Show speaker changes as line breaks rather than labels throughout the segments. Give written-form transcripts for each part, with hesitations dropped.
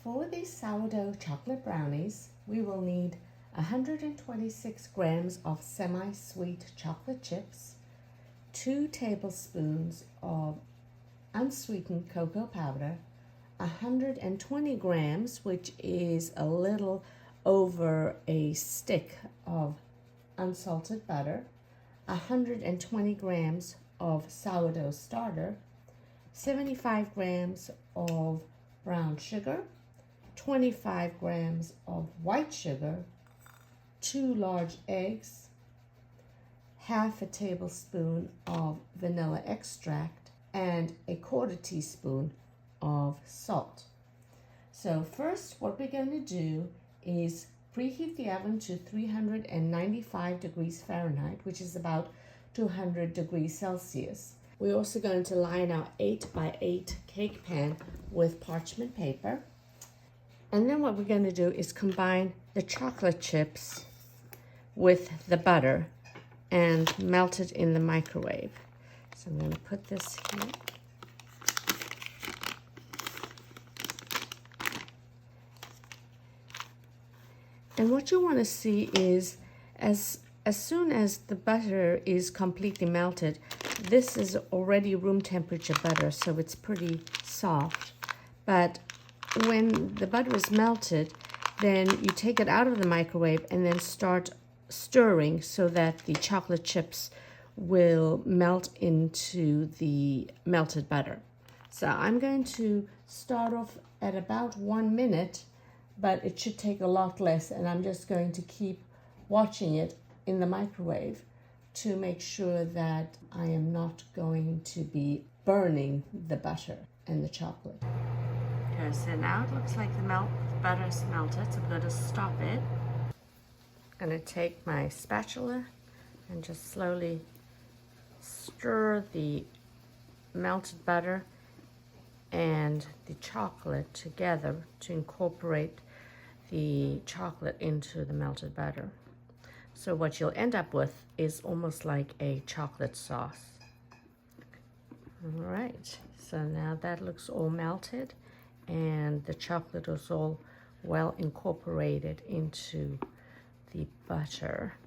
For these sourdough chocolate brownies, we will need 126 grams of semi-sweet chocolate chips, 2 tablespoons of unsweetened cocoa powder, 120 grams, which is a little over a stick of unsalted butter, 120 grams of sourdough starter, 75 grams of brown sugar, 25 grams of white sugar, 2 large eggs, half a tablespoon of vanilla extract, and a 1/4 teaspoon of salt. So first what we're going to do is preheat the oven to 395 degrees Fahrenheit, which is about 200 degrees Celsius. We're also going to line our 8 by 8 cake pan with parchment paper. And then what we're going to do is combine the chocolate chips with the butter and melt it in the microwave. So I'm going to put this here. And what you want to see is as soon as the butter is completely melted, this is already room temperature butter, so it's pretty soft. But when the butter is melted, then you take it out of the microwave and then start stirring so that the chocolate chips will melt into the melted butter. So I'm going to start off at about 1 minute, but it should take a lot less, and I'm just going to keep watching it in the microwave to make sure that I am not going to be burning the butter and the chocolate. Okay, so now it looks like the butter is melted, so I'm going to stop it. I'm going to take my spatula and just slowly stir the melted butter and the chocolate together to incorporate the chocolate into the melted butter. So what you'll end up with is almost like a chocolate sauce. All right, so now that looks all melted and the chocolate is all well incorporated into the butter.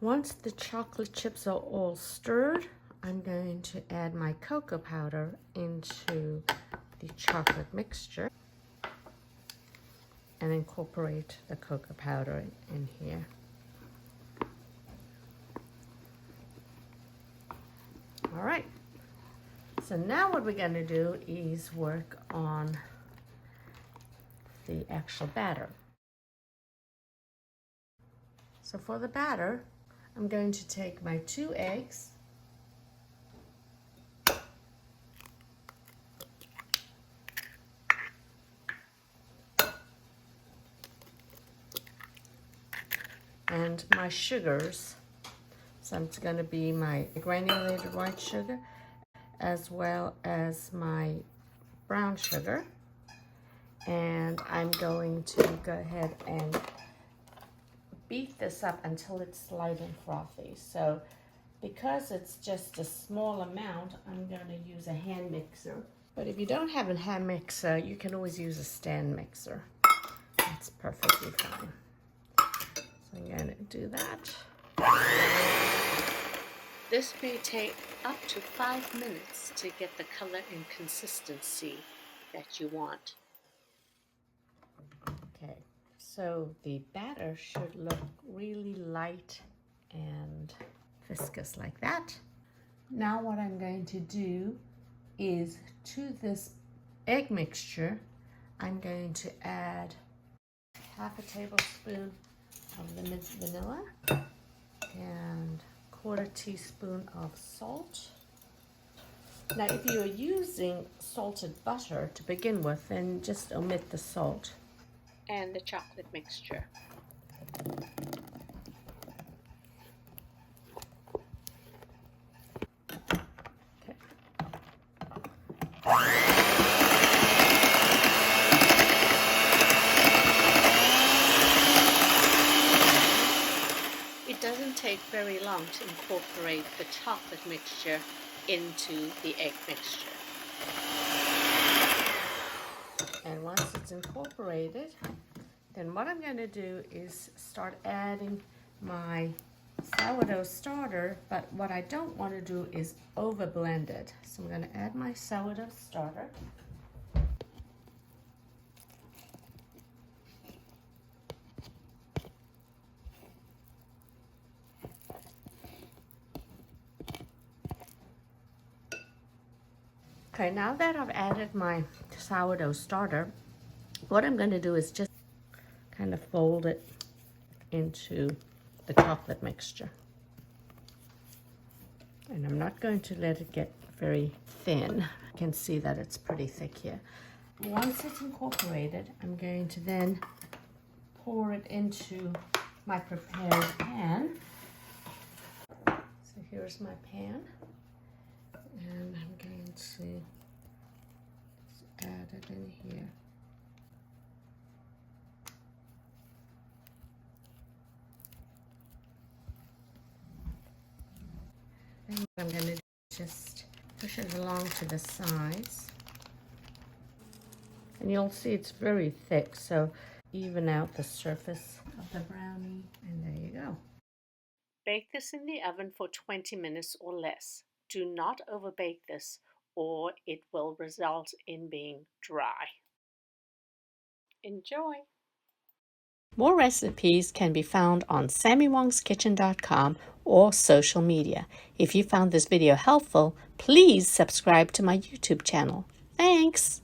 Once the chocolate chips are all stirred, I'm going to add my cocoa powder into the chocolate mixture and incorporate the cocoa powder in here. All right, so now what we're going to do is work on the actual batter. So for the batter, I'm going to take my 2 eggs, and my sugars. So it's going to be my granulated white sugar as well as my brown sugar. And I'm going to go ahead and beat this up until it's light and frothy. So because it's just a small amount, I'm going to use a hand mixer. But if you don't have a hand mixer, you can always use a stand mixer. That's perfectly fine. So I'm going to do that. This may take up to 5 minutes to get the color and consistency that you want. Okay, so the batter should look really light and viscous like that. Now what I'm going to do is to this egg mixture, I'm going to add half a tablespoon of the vanilla and 1/4 teaspoon of salt. Now if you are using salted butter to begin with, then just omit the salt. And the chocolate mixture. Okay. It doesn't take very long to incorporate the chocolate mixture into the egg mixture. it's incorporated, then what I'm going to do is start adding my sourdough starter, but what I don't want to do is over blend it. So I'm going to add my sourdough starter. Okay, now that I've added my sourdough starter, what I'm going to do is just kind of fold it into the chocolate mixture. And I'm not going to let it get very thin. You can see that it's pretty thick here. Once it's incorporated, I'm going to then pour it into my prepared pan. So here's my pan. And I'm going to add it in here. Then what I'm going to do is just push it along to the sides. And you'll see it's very thick, so even out the surface of the brownie, and there you go. Bake this in the oven for 20 minutes or less. Do not overbake this, or it will result in being dry. Enjoy! More recipes can be found on sammywongskitchen.com or social media. If you found this video helpful, please subscribe to my YouTube channel. Thanks!